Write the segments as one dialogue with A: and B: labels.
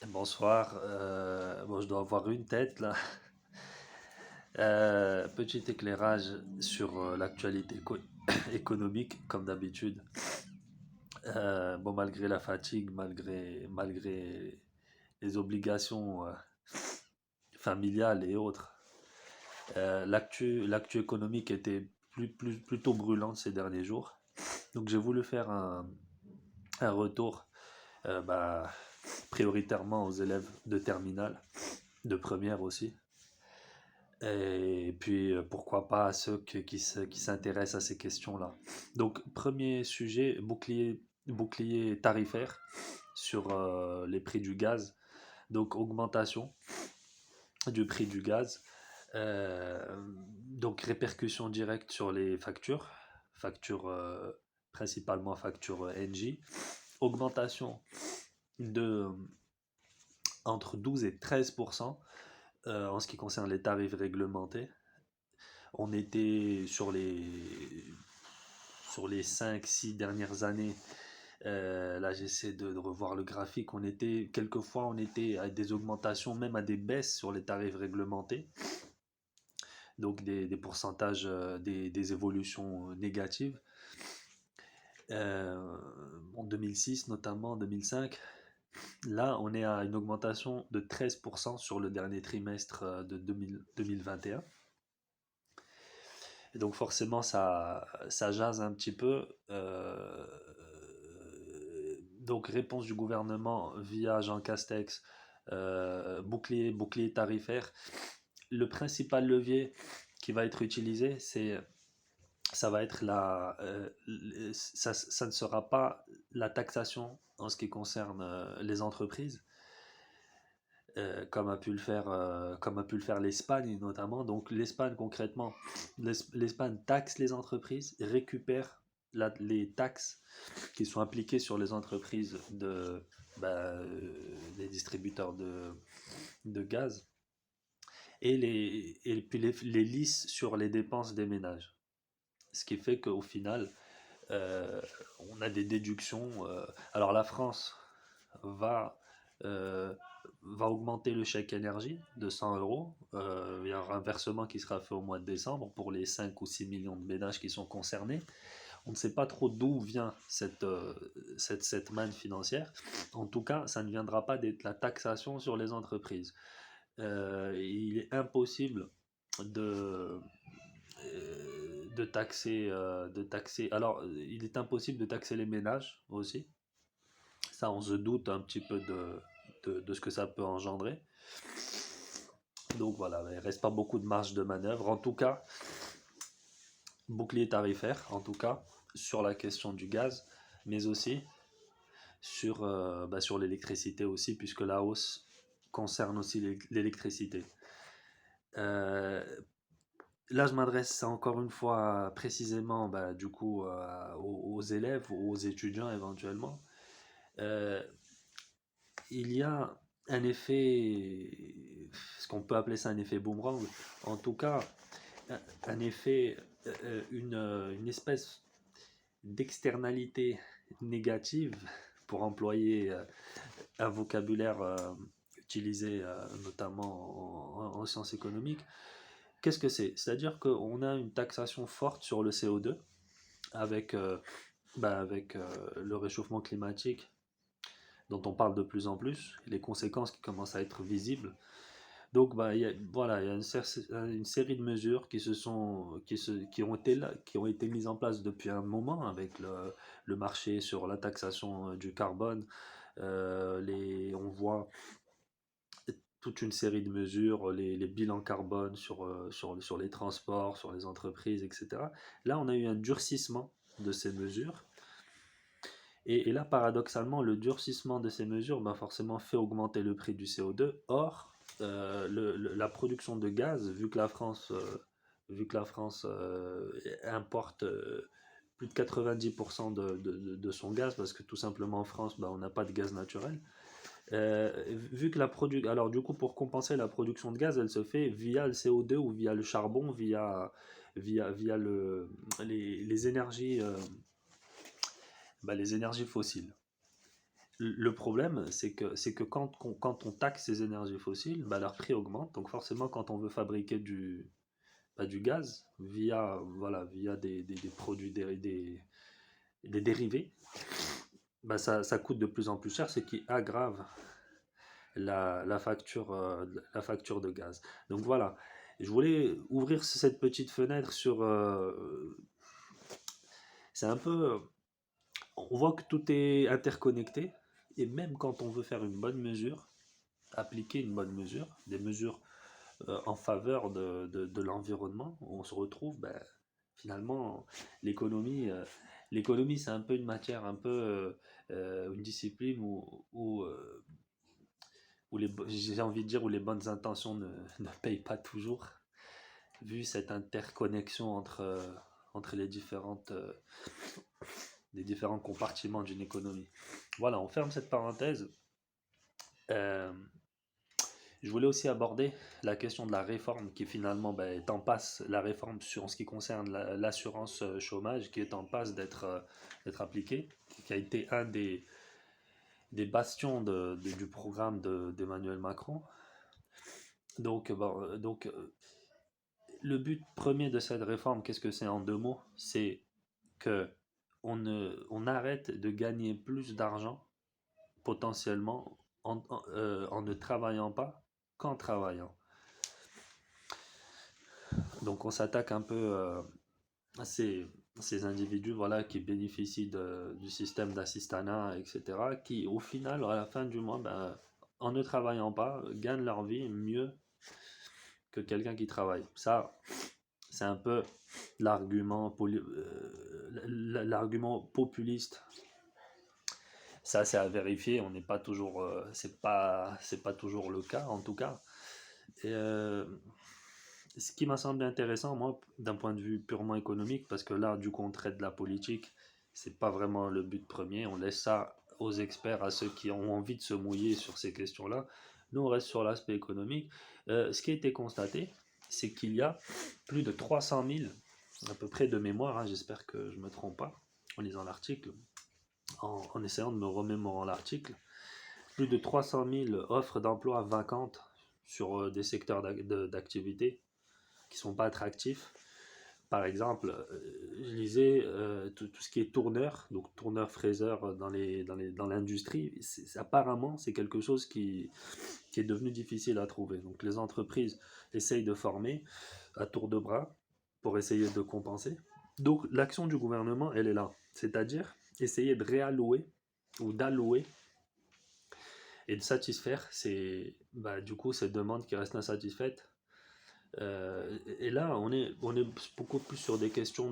A: Bonsoir, bon, je dois avoir une tête là. Petit éclairage sur l'actualité économique, comme d'habitude. Bon, malgré la fatigue, malgré les obligations familiales et autres, l'actu économique était plutôt brûlante ces derniers jours. Donc j'ai voulu faire un retour bah, prioritairement aux élèves de terminale, de première aussi. Et puis, pourquoi pas à ceux qui s'intéressent à ces questions-là. Donc, premier sujet, bouclier tarifaire sur les prix du gaz. Donc, augmentation du prix du gaz. Euh, donc, répercussion directe sur les factures principalement factures NJ. Augmentation de entre 12 et 13% en ce qui concerne les tarifs réglementés. On était sur les 5 6 dernières années. Là, j'essaie de revoir le graphique. Quelquefois, on était à des augmentations, même à des baisses sur les tarifs réglementés. Donc, des pourcentages, des évolutions négatives. Euh, en 2006, notamment en 2005. Là, on est à une augmentation de 13% sur le dernier trimestre de 2021. Et donc forcément, ça jase un petit peu. Donc réponse du gouvernement via Jean Castex, bouclier tarifaire. Le principal levier qui va être utilisé, ça va être ça ne sera pas la taxation en ce qui concerne les entreprises, comme a pu le faire l'Espagne notamment. Donc l'Espagne concrètement, l'Espagne taxe les entreprises, récupère les taxes qui sont appliquées sur les entreprises des distributeurs de gaz et puis les lisse sur les dépenses des ménages. Ce qui fait qu'au final, euh, on a des déductions. Alors la France va, euh, va augmenter le chèque énergie de 100 euros. Il y aura un versement qui sera fait au mois de décembre pour les 5 ou 6 millions de ménages qui sont concernés. On ne sait pas trop d'où vient cette manne financière. En tout cas, ça ne viendra pas de la taxation sur les entreprises. Il est impossible de, de taxer. Alors, il est impossible de taxer les ménages aussi. Ça, on se doute un petit peu de ce que ça peut engendrer. Donc voilà, il ne reste pas beaucoup de marge de manœuvre. En tout cas, bouclier tarifaire, en tout cas, sur la question du gaz, mais aussi sur l'électricité aussi, puisque la hausse concerne aussi l'électricité. Euh, Là, je m'adresse encore une fois précisément du coup aux élèves ou aux étudiants éventuellement. Euh, il y a un effet, ce qu'on peut appeler ça un effet boomerang, en tout cas un effet, une espèce d'externalité négative, pour employer un vocabulaire utilisé notamment en sciences économiques. Qu'est-ce que c'est? C'est-à-dire qu'on a une taxation forte sur le CO2 avec, le réchauffement climatique dont on parle de plus en plus, les conséquences qui commencent à être visibles. Donc, voilà, il y a une série de mesures qui ont été mises en place depuis un moment avec le marché sur la taxation du carbone. On voit toute une série de mesures, les bilans carbone sur les transports, sur les entreprises, etc. Là, on a eu un durcissement de ces mesures. Et là, paradoxalement, le durcissement de ces mesures forcément fait augmenter le prix du CO2. Or, la production de gaz, vu que la France importe plus de 90% de son gaz, parce que tout simplement en France, on n'a pas de gaz naturel. Vu que alors du coup, pour compenser la production de gaz, elle se fait via le CO2 ou via le charbon, via les énergies fossiles. Le problème, c'est que quand on taxe ces énergies fossiles, bah, leur prix augmente. Donc forcément, quand on veut fabriquer du gaz via des produits des dérivés, bah, ça coûte de plus en plus cher, ce qui aggrave la facture de gaz. Donc voilà, je voulais ouvrir cette petite fenêtre sur... c'est un peu... On voit que tout est interconnecté, et même quand on veut faire une bonne mesure, appliquer une bonne mesure, des mesures en faveur de l'environnement, on se retrouve, ben, finalement, l'économie, l'économie, c'est un peu une matière, un peu une discipline j'ai envie de dire, où les bonnes intentions ne payent pas toujours, vu cette interconnexion entre les différents compartiments d'une économie. Voilà, on ferme cette parenthèse. Euh, Je voulais aussi aborder la question de la réforme qui finalement ben, est en passe, la réforme en ce qui concerne l'assurance chômage qui est en passe d'être appliquée, qui a été un des bastions du programme d'Emmanuel Macron. Donc, le but premier de cette réforme, qu'est-ce que c'est en deux mots? C'est que on arrête de gagner plus d'argent potentiellement en ne travaillant pas qu'en travaillant. Donc on s'attaque un peu à ces individus voilà, qui bénéficient du système d'assistanat, etc., qui au final, à la fin du mois, ben, en ne travaillant pas, gagnent leur vie mieux que quelqu'un qui travaille. Ça, c'est un peu l'argument populiste. Ça, c'est à vérifier. On n'est pas toujours, c'est pas toujours le cas, en tout cas. Et, ce qui m'a semblé intéressant, moi, d'un point de vue purement économique, parce que là, du coup, on traite de la politique, c'est pas vraiment le but premier. On laisse ça aux experts, à ceux qui ont envie de se mouiller sur ces questions-là. Nous, on reste sur l'aspect économique. Ce qui a été constaté, c'est qu'il y a plus de 300 000, à peu près de mémoire, hein, j'espère que je ne me trompe pas, en lisant l'article, en essayant de me remémorer l'article, plus de 300 000 offres d'emploi vacantes sur des secteurs d'activité qui sont pas attractifs. Par exemple, je lisais tout ce qui est tourneur, donc tourneur-fraiseur dans l'industrie, apparemment c'est quelque chose qui est devenu difficile à trouver. Donc les entreprises essayent de former à tour de bras pour essayer de compenser. Donc l'action du gouvernement, elle est là, c'est-à-dire essayer de réallouer ou d'allouer et de satisfaire du coup ces demandes qui restent insatisfaites. Et là, on est beaucoup plus sur des questions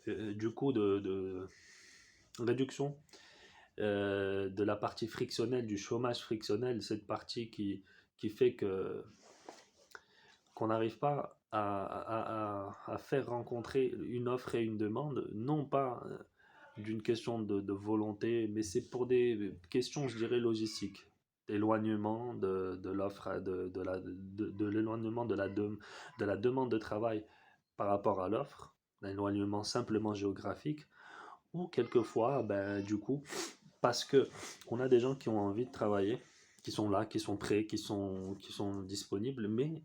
A: du coup de réduction de la partie frictionnelle, du chômage frictionnel, cette partie qui fait qu'on n'arrive pas à faire rencontrer une offre et une demande, non pas d'une question de volonté, mais c'est pour des questions, je dirais, logistiques. Éloignement de l'offre, de l'éloignement de la demande de travail par rapport à l'offre, un éloignement simplement géographique, ou quelquefois, ben, du coup, parce que on a des gens qui ont envie de travailler, qui sont là, qui sont prêts, qui sont disponibles, mais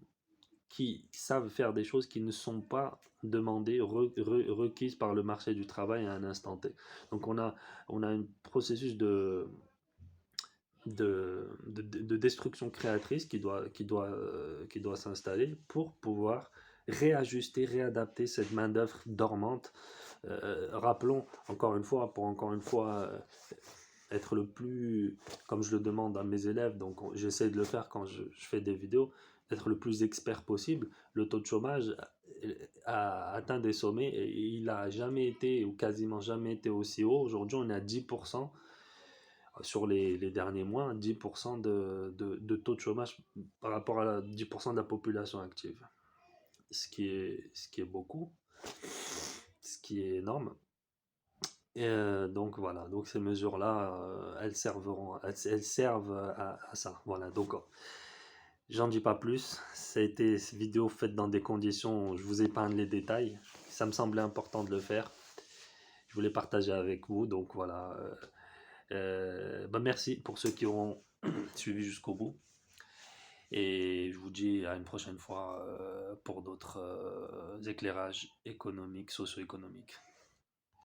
A: qui savent faire des choses qui ne sont pas demandées, requises par le marché du travail à un instant T. Donc on a un processus de destruction créatrice qui doit s'installer pour pouvoir réajuster, réadapter cette main-d'œuvre dormante. Rappelons, encore une fois, être le plus, comme je le demande à mes élèves, donc j'essaie de le faire quand je fais des vidéos, être le plus expert possible. Le taux de chômage a atteint des sommets et il n'a jamais été, ou quasiment jamais été aussi haut. Aujourd'hui, on est à 10% sur les derniers mois, 10% de taux de chômage par rapport à 10% de la population active. Ce qui est beaucoup, ce qui est énorme. Et donc voilà, donc ces mesures-là, elles servent à ça. Voilà, donc j'en dis pas plus. Ça a été cette vidéo faite dans des conditions où je vous épargne les détails. Ça me semblait important de le faire. Je voulais partager avec vous, donc voilà. bah, merci pour ceux qui ont suivi jusqu'au bout. Et je vous dis à une prochaine fois pour d'autres éclairages économiques, socio-économiques.